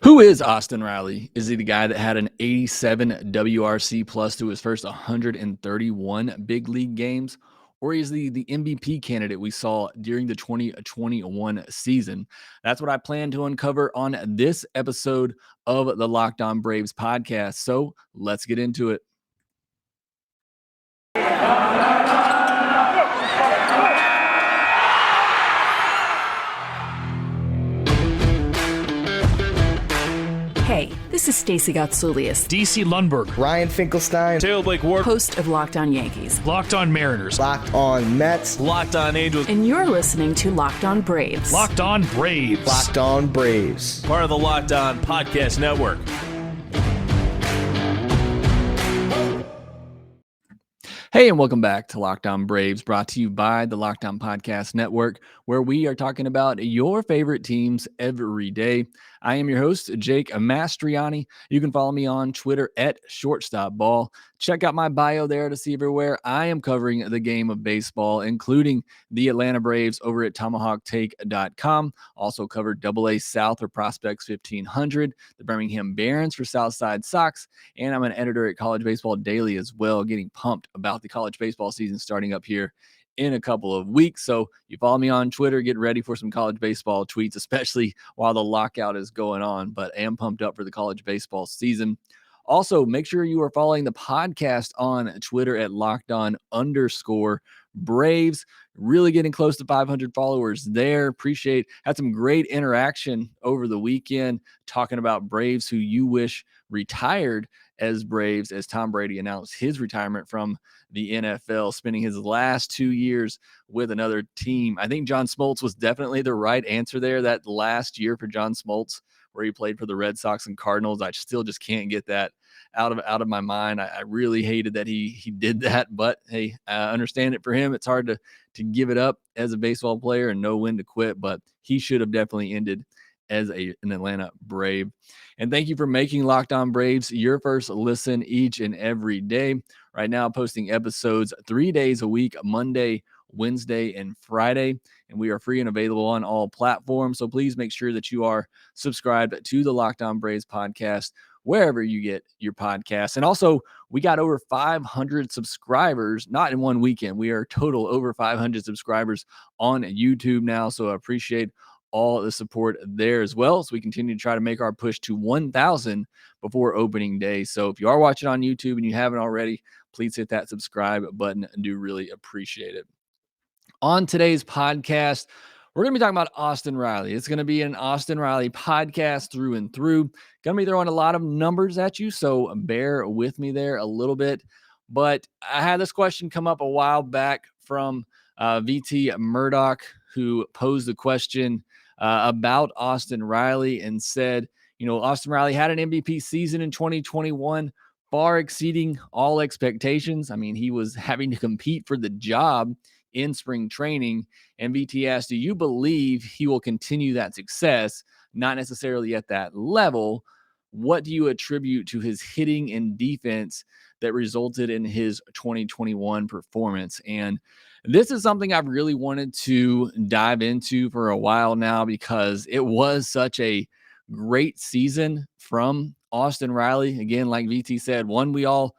Who is Austin Riley? Is he the guy that had an 87 WRC plus to his first 131 big league games? Or is he the MVP candidate we saw during the 2021 season? That's what I plan to uncover on this episode of the Locked On Braves podcast. So let's get into it. Hey, this is Stacey Gotsoulias, DC Lundberg, Ryan Finkelstein, Taylor Blake Ward, host of Locked On Yankees, Locked On Mariners, Locked On Mets, Locked On Angels, and you're listening to Locked On Braves. Locked On Braves, Locked On Braves, part of the Locked On Podcast Network. Hey, and welcome back to Locked On Braves, brought to you by the Locked On Podcast Network, where we are talking about your favorite teams every day. I am your host, Jake Mastriani. You can follow me on Twitter at ShortstopBall. Check out my bio there to see everywhere I am covering the game of baseball, including the Atlanta Braves over at TomahawkTake.com. Also covered AA South or Prospects 1500, the Birmingham Barons for Southside Sox, and I'm an editor at College Baseball Daily as well, getting pumped about the college baseball season starting up here in a couple of weeks. So you follow me on Twitter, get ready for some college baseball tweets, especially while the lockout is going on, but I am pumped up for the college baseball season. Also, make sure you are following the podcast on Twitter at LockedOn_Braves. Really getting close to 500 followers there. Had some great interaction over the weekend talking about Braves who you wish retired as Braves, as Tom Brady announced his retirement from the NFL, spending his last 2 years with another team. I think John Smoltz was definitely the right answer there. That last year for John Smoltz, where he played for the Red Sox and Cardinals, I still just can't get that out of my mind. I really hated that he did that, but hey, I understand it for him. It's hard to give it up as a baseball player and know when to quit, but he should have definitely ended as an Atlanta Brave. And thank you for making Locked On Braves your first listen each and every day. Right now, posting episodes 3 days a week, Monday, Wednesday, and Friday. And we are free and available on all platforms. So please make sure that you are subscribed to the Locked On Braves podcast, wherever you get your podcasts. And also, we got over 500 subscribers, not in one weekend. We are total over 500 subscribers on YouTube now. So I appreciate all the support there as well. So we continue to try to make our push to 1,000 before opening day. So if you are watching on YouTube and you haven't already, please hit that subscribe button. I do really appreciate it. On today's podcast, we're going to be talking about Austin Riley. It's going to be an Austin Riley podcast through and through. Going to be throwing a lot of numbers at you, so bear with me there a little bit. But I had this question come up a while back from VT Murdoch, who posed the question about Austin Riley and said, Austin Riley had an MVP season in 2021, far exceeding all expectations. I mean, he was having to compete for the job in spring training. And VT asked, do you believe he will continue that success? Not necessarily at that level. What do you attribute to his hitting and defense that resulted in his 2021 performance? And this is something I've really wanted to dive into for a while now, because it was such a great season from Austin Riley. Again, like VT said, one we all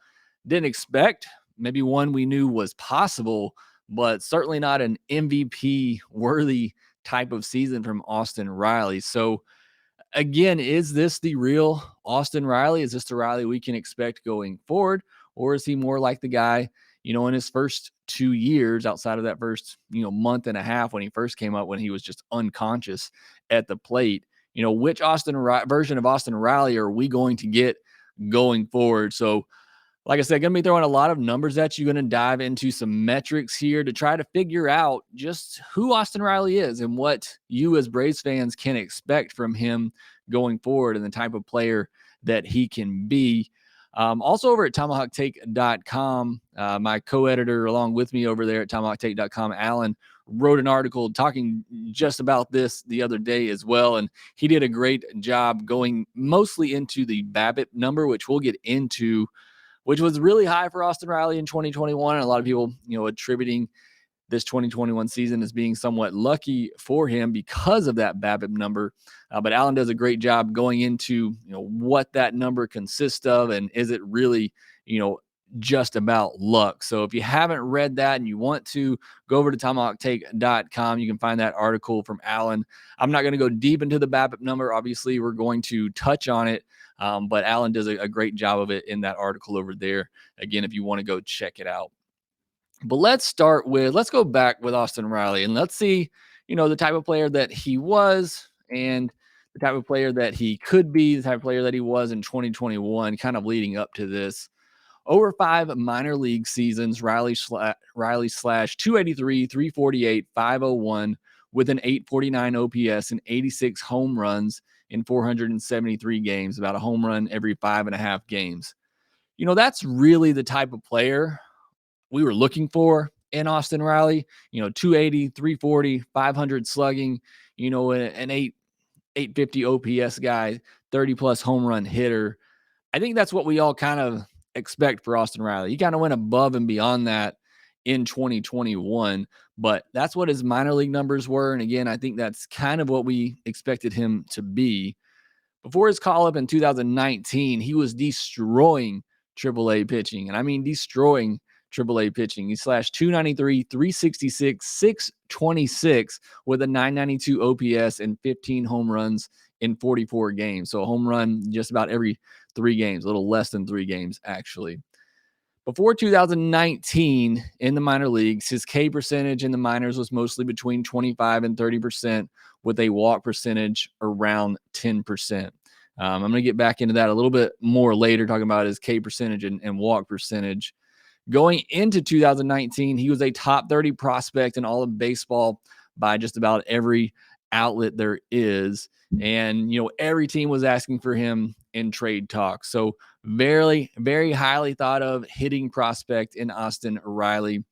didn't expect, maybe one we knew was possible, but certainly not an MVP worthy type of season from Austin Riley. So again, is this the real Austin Riley? Is this the Riley we can expect going forward? Or is he more like the guy, in his first 2 years, outside of that first, month and a half when he first came up, when he was just unconscious at the plate? Which version of Austin Riley are we going to get going forward? So like I said, going to be throwing a lot of numbers at you. Going to dive into some metrics here to try to figure out just who Austin Riley is and what you as Braves fans can expect from him going forward and the type of player that he can be. Also over at TomahawkTake.com, my co-editor along with me over there at TomahawkTake.com, Alan, wrote an article talking just about this the other day as well. And he did a great job going mostly into the BABIP number, which we'll get into, which was really high for Austin Riley in 2021. And a lot of people, attributing this 2021 season as being somewhat lucky for him because of that BABIP number. But Allen does a great job going into, what that number consists of, and is it really, just about luck. So if you haven't read that and you want to, go over to tomahawktake.com. You can find that article from Allen. I'm not going to go deep into the BABIP number. Obviously, we're going to touch on it, but Allen does a great job of it in that article over there. Again, if you want to go check it out. But let's go back with Austin Riley, and let's see, the type of player that he was and the type of player that he could be, the type of player that he was in 2021, kind of leading up to this. Over 5 minor league seasons, Riley slashed 283, 348, 501 with an 849 OPS and 86 home runs in 473 games, about a home run every 5.5 games. That's really the type of player we were looking for in Austin Riley. 280, 340, 500 slugging, an 850 OPS guy, 30 plus home run hitter. I think that's what we all kind of expect for Austin Riley. He kind of went above and beyond that in 2021, but that's what his minor league numbers were. And again, I think that's kind of what we expected him to be. Before his call-up in 2019, he was destroying AAA pitching. And I mean destroying AAA pitching. He slashed 293, 366, 626 with a 992 OPS and 15 home runs in 44 games. So a home run just about every 3 games, a little less than 3 games, actually. Before 2019 in the minor leagues, his K percentage in the minors was mostly between 25 and 30%, with a walk percentage around 10%. I'm going to get back into that a little bit more later, talking about his K percentage and walk percentage. Going into 2019, he was a top 30 prospect in all of baseball by just about every outlet there is. And, every team was asking for him in trade talks. So very, very highly thought of hitting prospect in Austin Riley.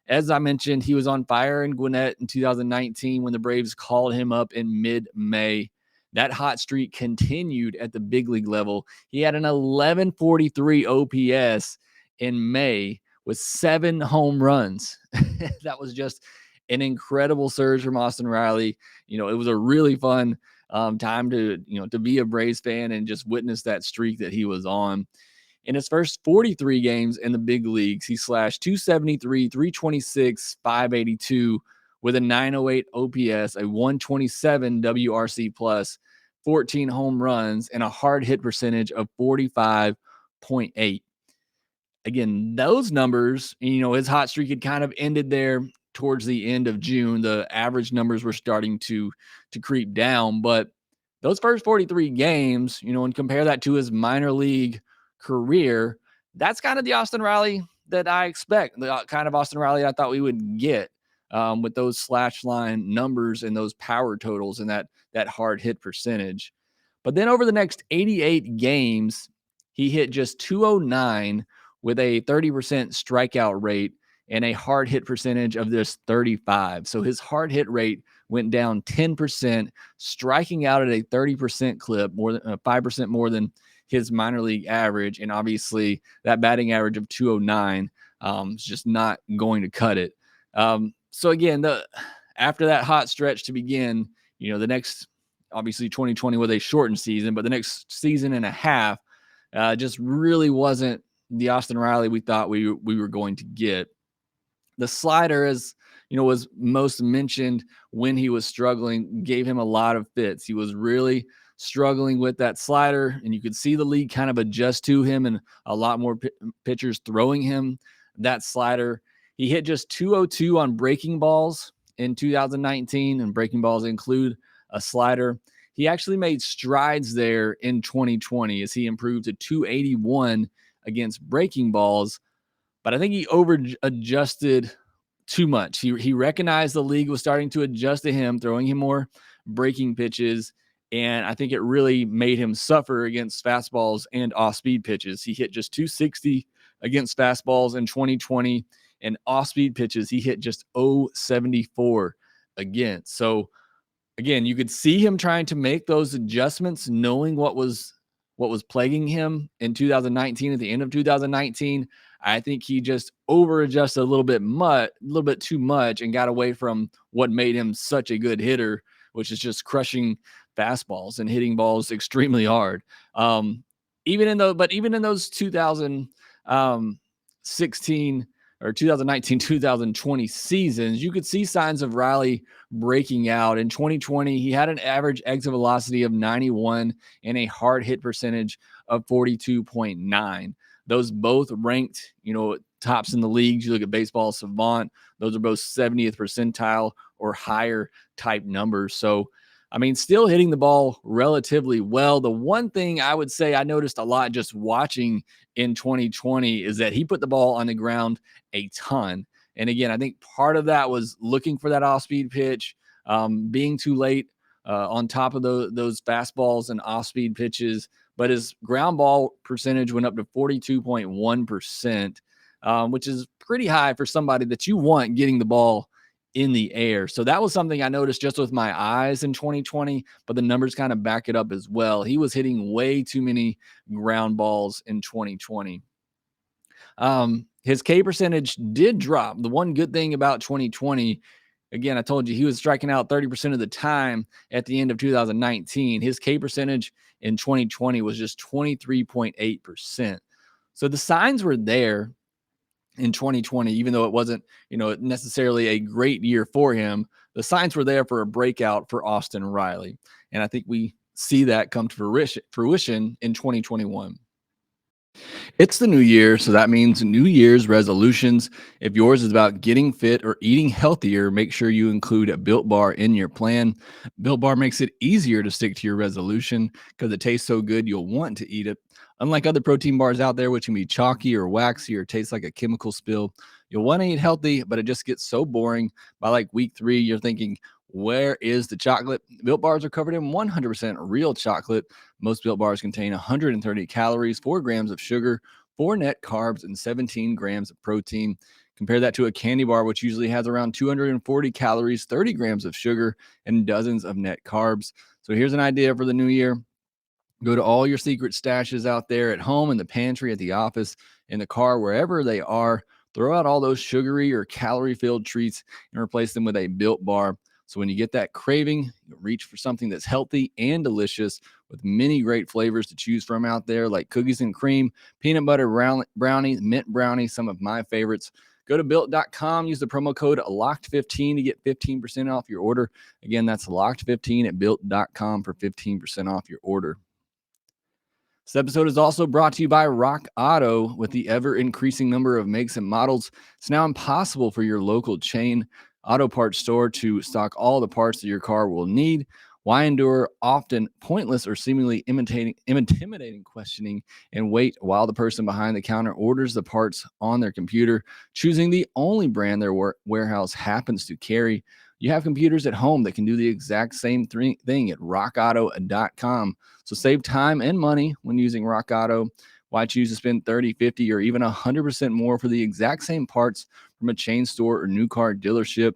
As I mentioned, he was on fire in Gwinnett in 2019 when the Braves called him up in mid-May. That hot streak continued at the big league level. He had an 1143 OPS in May with 7 home runs. That was just an incredible surge from Austin Riley. It was a really fun time to be a Braves fan and just witness that streak that he was on. In his first 43 games in the big leagues, he slashed 273, 326, 582 with a 908 OPS, a 127 WRC plus, 14 home runs, and a hard hit percentage of 45.8. Again, those numbers, his hot streak had kind of ended there towards the end of June. The average numbers were starting to creep down, but those first 43 games, and compare that to his minor league career, that's kind of the Austin Riley that I expect, the kind of Austin Riley I thought we would get with those slash line numbers and those power totals and that hard hit percentage. But then over the next 88 games, he hit just 209 with a 30% strikeout rate and a hard hit percentage of this 35. So his hard hit rate went down 10%, striking out at a 30% clip, more than 5% more than his minor league average. And obviously that batting average of 209 is just not going to cut it. So again, after that hot stretch to begin, the next, obviously 2020 was a shortened season, but the next season and a half just really wasn't the Austin Riley we thought we were going to get. The slider, as was most mentioned when he was struggling, gave him a lot of fits. He was really struggling with that slider, and you could see the league kind of adjust to him and a lot more pitchers throwing him that slider. He hit just 202 on breaking balls in 2019, and breaking balls include a slider. He actually made strides there in 2020 as he improved to 281 against breaking balls, but I think he over-adjusted too much. He recognized the league was starting to adjust to him, throwing him more breaking pitches, and I think it really made him suffer against fastballs and off-speed pitches. He hit just 260 against fastballs in 2020, and off-speed pitches, he hit just 074 against. So, again, you could see him trying to make those adjustments, knowing what was plaguing him in 2019, at the end of 2019. I think he just over adjusted a little bit too much and got away from what made him such a good hitter, which is just crushing fastballs and hitting balls extremely hard. Um, even in those 2016 or 2019, 2020 seasons, you could see signs of Riley breaking out. In 2020, he had an average exit velocity of 91 and a hard hit percentage of 42.9. Those both ranked, tops in the leagues. You look at Baseball Savant, those are both 70th percentile or higher type numbers. So, I mean, still hitting the ball relatively well. The one thing I would say I noticed a lot just watching in 2020 is that he put the ball on the ground a ton. And again, I think part of that was looking for that off-speed pitch, being too late on top of those fastballs and off-speed pitches. But his ground ball percentage went up to 42.1%, which is pretty high for somebody that you want getting the ball in the air. So that was something I noticed just with my eyes in 2020, but the numbers kind of back it up as well. He was hitting way too many ground balls in 2020. His K percentage did drop. The one good thing about 2020, again, I told you he was striking out 30% of the time at the end of 2019. His K percentage in 2020 was just 23.8%. So the signs were there in 2020, even though it wasn't, necessarily a great year for him. The signs were there for a breakout for Austin Riley. And I think we see that come to fruition in 2021. It's the new year, so that means New Year's resolutions. If yours is about getting fit or eating healthier, make sure you include a Built Bar in your plan. Built Bar makes it easier to stick to your resolution because it tastes so good you'll want to eat it. Unlike other protein bars out there, which can be chalky or waxy or taste like a chemical spill, you'll want to eat healthy, but it just gets so boring. By like week 3, you're thinking, where is the chocolate? Built Bars are covered in 100% real chocolate. Most Built Bars contain 130 calories, 4 grams of sugar, 4 net carbs, and 17 grams of protein. Compare that to a candy bar, which usually has around 240 calories, 30 grams of sugar, and dozens of net carbs. So here's an idea for the new year. Go to all your secret stashes out there at home, in the pantry, at the office, in the car, wherever they are. Throw out all those sugary or calorie-filled treats and replace them with a Built Bar. So when you get that craving, reach for something that's healthy and delicious with many great flavors to choose from out there, like cookies and cream, peanut butter brownie, mint brownie, some of my favorites. Go to built.com, use the promo code LOCKED15 to get 15% off your order. Again, that's LOCKED15 at built.com for 15% off your order. This episode is also brought to you by Rock Auto. With the ever-increasing number of makes and models, it's now impossible for your local chain auto parts store to stock all the parts that your car will need. Why endure often pointless or seemingly intimidating questioning and wait while the person behind the counter orders the parts on their computer, choosing the only brand their warehouse happens to carry? You have computers at home that can do the exact same thing at rockauto.com. So save time and money when using Rock Auto. Why choose to spend 30, 50, or even 100% more for the exact same parts from a chain store or new car dealership?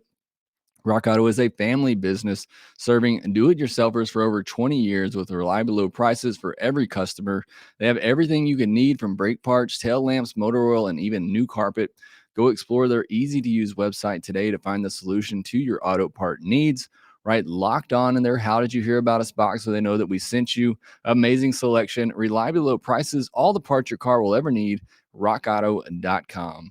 Rock Auto is a family business serving do-it-yourselfers for over 20 years with reliable low prices for every customer. They have everything you can need, from brake parts, tail lamps, motor oil, and even new carpet. Go explore their easy-to-use website today to find the solution to your auto part needs. Right, Locked On in their How Did You Hear About Us box, so they know that we sent you. Amazing selection, reliably low prices, all the parts your car will ever need. rockauto.com.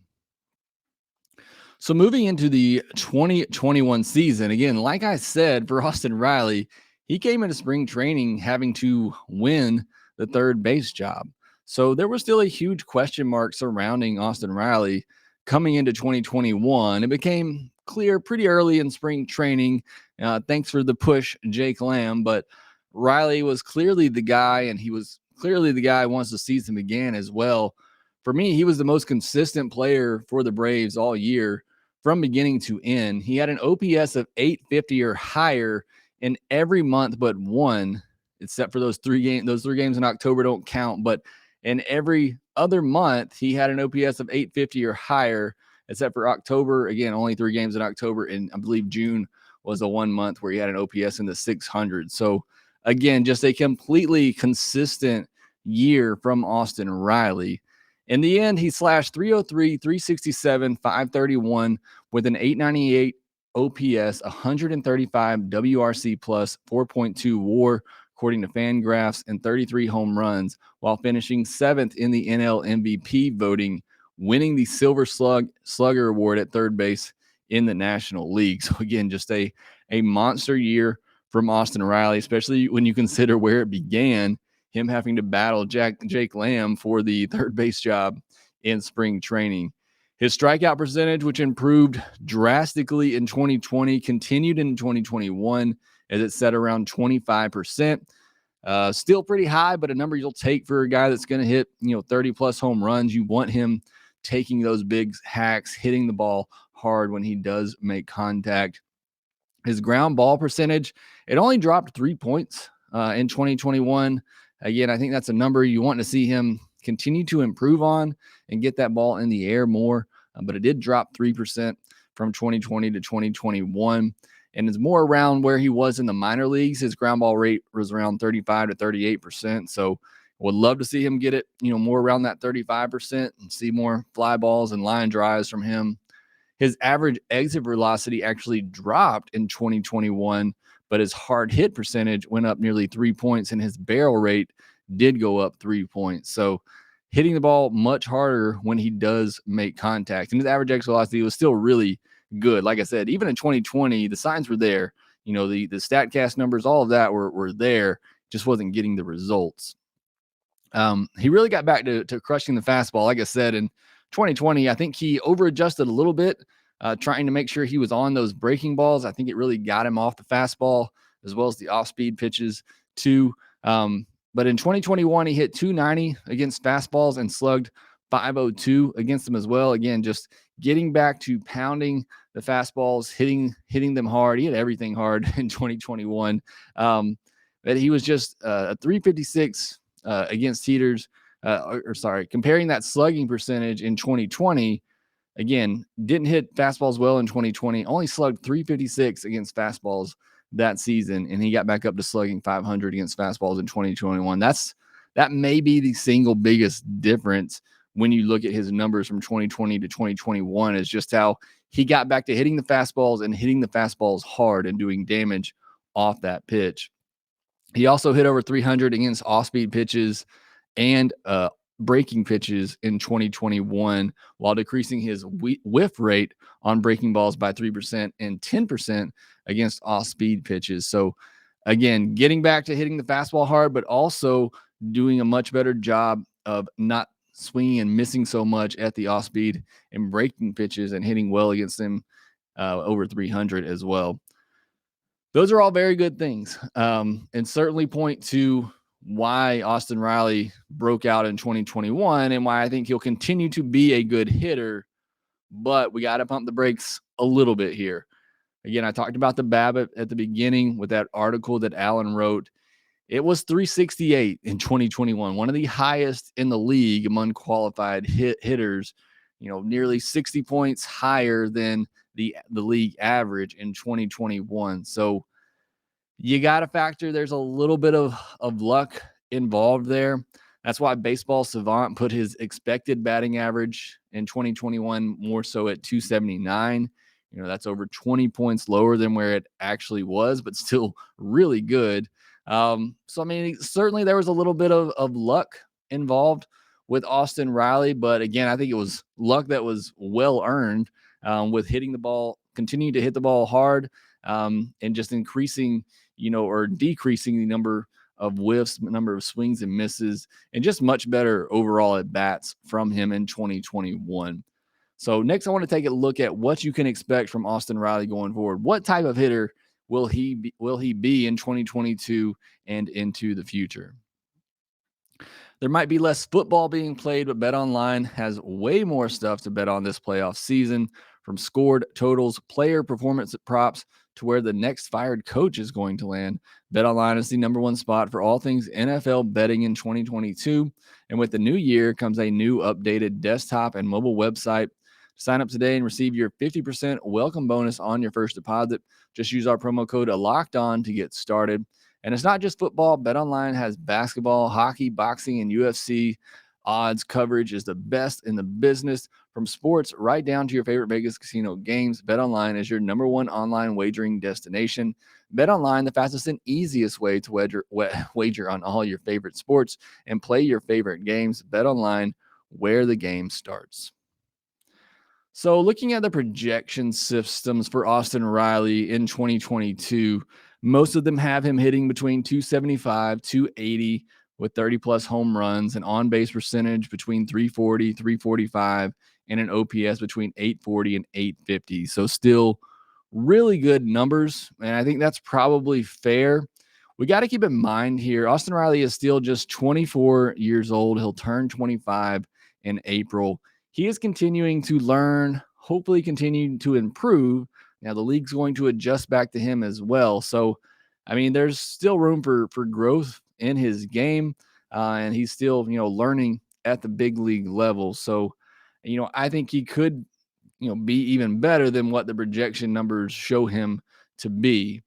So moving into the 2021 season, again, like I said, for Austin Riley, he came into spring training having to win the third base job. So there was still a huge question mark surrounding Austin Riley coming into 2021. It became clear pretty early in spring training. Thanks for the push, Jake Lamb. But Riley was clearly the guy, and he was clearly the guy once the season began as well. For me, he was the most consistent player for the Braves all year from beginning to end. He had an OPS of 850 or higher in every month but one, except for those 3 games. Those 3 games in October don't count, but in every other month, he had an OPS of 850 or higher, except for October. Again, only 3 games in October, and I believe June was the 1 month where he had an OPS in the 600. So again, just a completely consistent year from Austin Riley. In the end, he slashed 303, 367, 531 with an 898 OPS, 135 WRC plus, 4.2 WAR, according to Fangraphs, and 33 home runs, while finishing 7th in the NL MVP voting, winning the Silver Slugger Award at third base in the National League. So again, just a monster year from Austin Riley, especially when you consider where it began, him having to battle Jake Lamb for the third base job in spring training. His strikeout percentage, which improved drastically in 2020, continued in 2021 as it set around 25%. Still pretty high, but a number you'll take for a guy that's going to hit 30 plus home runs. You want him taking those big hacks, hitting the ball hard when he does make contact. His ground ball percentage, it only dropped 3 points in 2021. Again, I think that's a number you want to see him continue to improve on and get that ball in the air more. But it did drop 3% from 2020 to 2021. And it's more around where he was in the minor leagues. His ground ball rate was around 35 to 38%. So would love to see him get it, more around that 35% and see more fly balls and line drives from him. His average exit velocity actually dropped in 2021, but his hard hit percentage went up nearly 3 points and his barrel rate did go up 3 points. So hitting the ball much harder when he does make contact. And his average exit velocity was still really good. Like I said, even in 2020, the signs were there. The StatCast numbers, all of that were there, just wasn't getting the results. He really got back to crushing the fastball. Like I said, in 2020, I think he over-adjusted a little bit, trying to make sure he was on those breaking balls. I think it really got him off the fastball as well as the off-speed pitches too. But in 2021, he hit 290 against fastballs and slugged 502 against them as well. Again, just getting back to pounding the fastballs, hitting them hard. He hit everything hard in 2021. But he was just a 356 against heaters. Comparing that slugging percentage in 2020, again, didn't hit fastballs well in 2020, only slugged 356 against fastballs that season, and he got back up to slugging 500 against fastballs in 2021. That may be the single biggest difference when you look at his numbers from 2020 to 2021, is just how he got back to hitting the fastballs and hitting the fastballs hard and doing damage off that pitch. He also hit over 300 against off-speed pitches and breaking pitches in 2021, while decreasing his whiff rate on breaking balls by 3% and 10% against off-speed pitches. So again, getting back to hitting the fastball hard, but also doing a much better job of not swinging and missing so much at the off-speed and breaking pitches and hitting well against them over 300 as well. Those are all very good things, and certainly point to why Austin Riley broke out in 2021 and why I think he'll continue to be a good hitter, but we got to pump the brakes a little bit here. Again, I talked about the BABIP at the beginning with that article that Alan wrote. It was 368 in 2021, one of the highest in the league among qualified hitters, nearly 60 points higher than the league average in 2021. So you got to factor there's a little bit of luck involved there. That's why Baseball Savant put his expected batting average in 2021 more so at 279. That's over 20 points lower than where it actually was, but still really good. So, I mean, certainly there was a little bit of luck involved with Austin Riley, but again, I think it was luck that was well earned with hitting the ball, continuing to hit the ball hard, and just increasing, or decreasing the number of whiffs, number of swings and misses, and just much better overall at bats from him in 2021. So next, I want to take a look at what you can expect from Austin Riley going forward. What type of hitter will he be in 2022 and into the future? There might be less football being played, but BetOnline has way more stuff to bet on this playoff season, from scored totals, player performance props, to where the next fired coach is going to land. BetOnline is the number one spot for all things NFL betting in 2022. And with the new year comes a new updated desktop and mobile website. Sign up today and receive your 50% welcome bonus on your first deposit. Just use our promo code LOCKEDON to get started. And it's not just football. BetOnline has basketball, hockey, boxing, and UFC odds coverage is the best in the business. From sports right down to your favorite Vegas casino games, BetOnline is your number one online wagering destination. BetOnline, the fastest and easiest way to wager on all your favorite sports and play your favorite games. BetOnline, where the game starts. So, looking at the projection systems for Austin Riley in 2022, most of them have him hitting between 275, 280 with 30 plus home runs, an on base percentage between 340, 345, and an OPS between 840 and 850. So, still really good numbers. And I think that's probably fair. We got to keep in mind here Austin Riley is still just 24 years old. He'll turn 25 in April. He is continuing to learn, hopefully continue to improve. Now the league's going to adjust back to him as well. So, I mean, there's still room for growth in his game, and he's still, learning at the big league level. So, I think he could, be even better than what the projection numbers show him to be.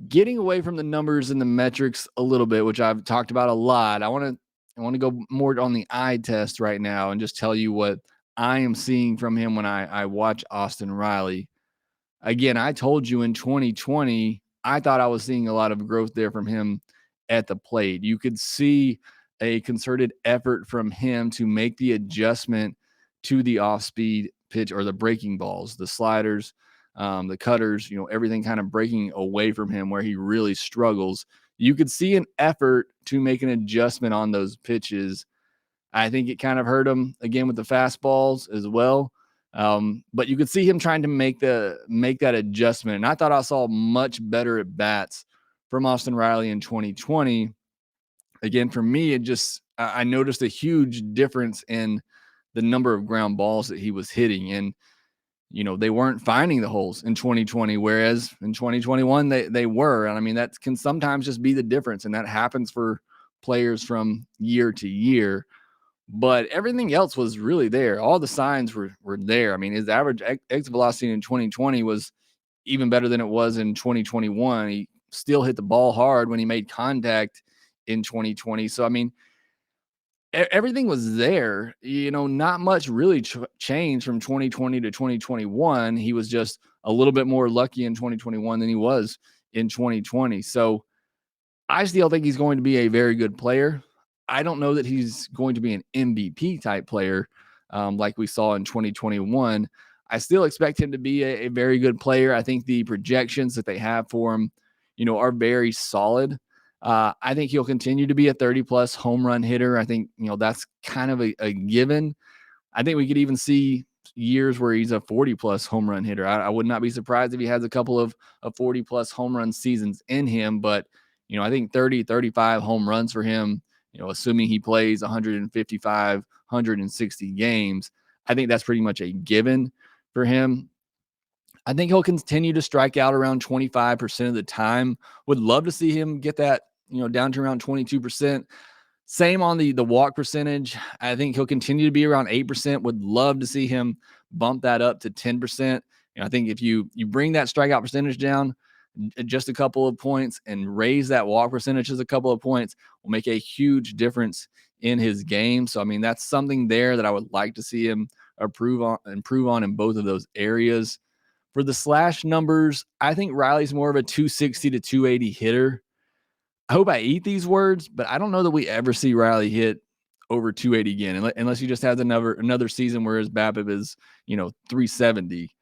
Getting away from the numbers and the metrics a little bit, which I've talked about a lot, I want to go more on the eye test right now and just tell you what I am seeing from him when I watch Austin Riley. Again, I told you in 2020, I thought I was seeing a lot of growth there from him at the plate. You could see a concerted effort from him to make the adjustment to the off-speed pitch or the breaking balls, the sliders, the cutters, everything kind of breaking away from him where he really struggles. You could see an effort to make an adjustment on those pitches. I think it kind of hurt him again with the fastballs as well. But you could see him trying to make that adjustment. And I thought I saw much better at bats from Austin Riley in 2020. Again, for me, I noticed a huge difference in the number of ground balls that he was hitting. And they weren't finding the holes in 2020, whereas in 2021, they were. And I mean, that can sometimes just be the difference. And that happens for players from year to year. But everything else was really there. All the signs were there. I mean, his average exit velocity in 2020 was even better than it was in 2021. He still hit the ball hard when he made contact in 2020. So, I mean, everything was there, not much really changed from 2020 to 2021. He was just a little bit more lucky in 2021 than he was in 2020. So I still think he's going to be a very good player. I don't know that he's going to be an MVP type player like we saw in 2021. I still expect him to be a very good player. I think the projections that they have for him, are very solid. I think he'll continue to be a 30-plus home run hitter. I think, that's kind of a given. I think we could even see years where he's a 40-plus home run hitter. I would not be surprised if he has a couple of 40-plus home run seasons in him. But, I think 30, 35 home runs for him, assuming he plays 155, 160 games, I think that's pretty much a given for him. I think he'll continue to strike out around 25% of the time. Would love to see him get that, down to around 22%. Same on the walk percentage. I think he'll continue to be around 8%. Would love to see him bump that up to 10%. I think if you bring that strikeout percentage down just a couple of points and raise that walk percentage just a couple of points, will make a huge difference in his game. So, I mean, that's something there that I would like to see him improve on in both of those areas. For the slash numbers, I think Riley's more of a 260 to 280 hitter. I hope I eat these words, but I don't know that we ever see Riley hit over 280 again, unless he just has another season where his BABIP is, 370.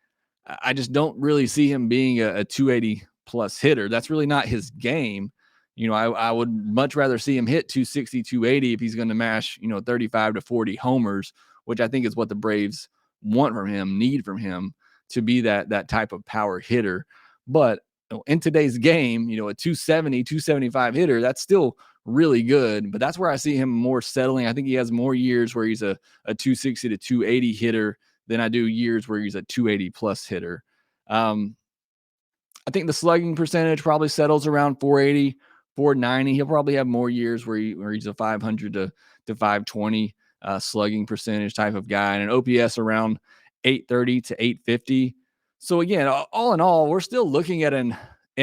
I just don't really see him being a 280 plus hitter. That's really not his game. I would much rather see him hit 260, 280 if he's going to mash, 35 to 40 homers, which I think is what the Braves want from him, need from him to be that type of power hitter. But in today's game, a 270, 275 hitter, that's still really good. But that's where I see him more settling. I think he has more years where he's a 260 to 280 hitter than I do years where he's a 280 plus hitter. I think the slugging percentage probably settles around 480, 490. He'll probably have more years where he's a 500 to 520 slugging percentage type of guy, and an OPS around 830 to 850. So again, all in all, we're still looking at an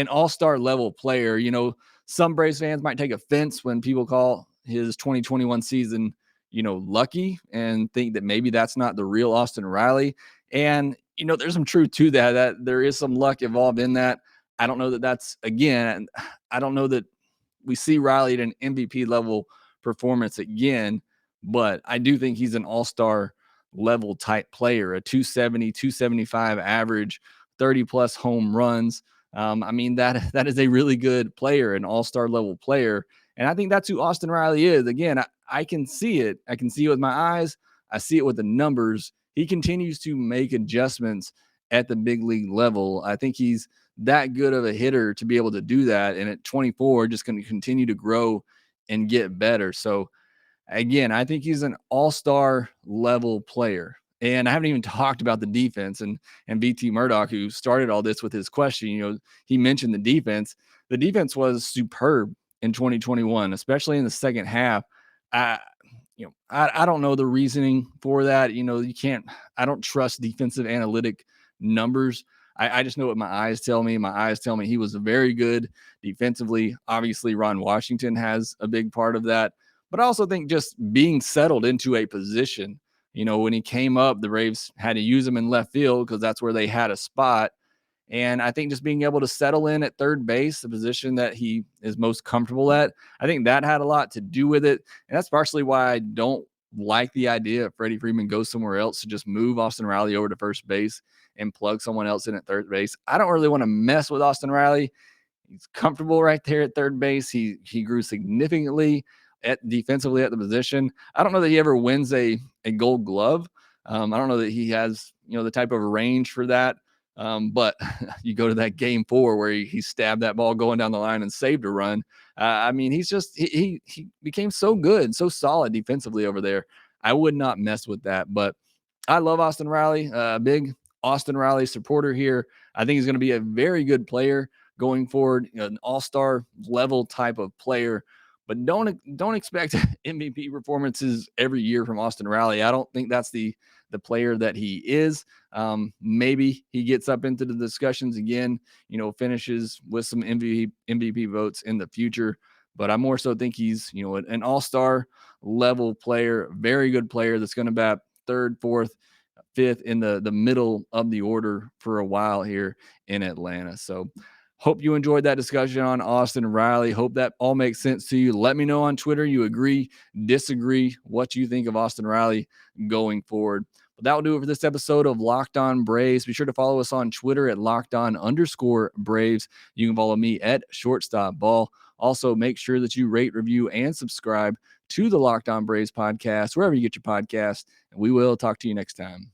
all-star level player. Some Braves fans might take offense when people call his 2021 season, lucky and think that maybe that's not the real Austin Riley. And, there's some truth to that there is some luck involved in that. I don't know that that's, again, I don't know that we see Riley at an MVP level performance again, but I do think he's an all-star level type player, a 270, 275 average, 30 plus home runs. That is a really good player, an all-star level player. And I think that's who Austin Riley is. Again, I can see it. I can see it with my eyes. I see it with the numbers. He continues to make adjustments at the big league level. I think he's that good of a hitter to be able to do that. And at 24, just going to continue to grow and get better. So again, I think he's an all-star level player. And I haven't even talked about the defense and BT Murdoch, who started all this with his question. He mentioned the defense. The defense was superb in 2021, especially in the second half. I don't know the reasoning for that. I don't trust defensive analytic numbers. I just know what my eyes tell me. My eyes tell me he was very good defensively. Obviously, Ron Washington has a big part of that. But I also think just being settled into a position, when he came up, the Braves had to use him in left field because that's where they had a spot. And I think just being able to settle in at third base, the position that he is most comfortable at, I think that had a lot to do with it. And that's partially why I don't like the idea if Freddie Freeman goes somewhere else to just move Austin Riley over to first base and plug someone else in at third base. I don't really want to mess with Austin Riley. He's comfortable right there at third base. He grew significantly defensively at the position. I don't know that he ever wins a Gold Glove. I don't know that he has the type of range for that. But you go to that game 4 where he stabbed that ball going down the line and saved a run. He's just he became so good, so solid defensively over there. I would not mess with that. But I love Austin Riley. Big Austin Riley supporter here. I think he's going to be a very good player going forward, an all-star level type of player. But don't expect MVP performances every year from Austin Riley. I don't think that's the player that he is. Maybe he gets up into the discussions again, finishes with some MVP votes in the future. But I more so think he's, an all-star level player, very good player that's going to bat third, fourth, fifth in the middle of the order for a while here in Atlanta. So hope you enjoyed that discussion on Austin Riley. Hope that all makes sense to you. Let me know on Twitter. You agree, disagree, what you think of Austin Riley going forward. But that will do it for this episode of Locked On Braves. Be sure to follow us on Twitter at LockedOn_Braves. You can follow me at ShortstopBall. Also, make sure that you rate, review, and subscribe to the Locked On Braves podcast, wherever you get your podcast. And we will talk to you next time.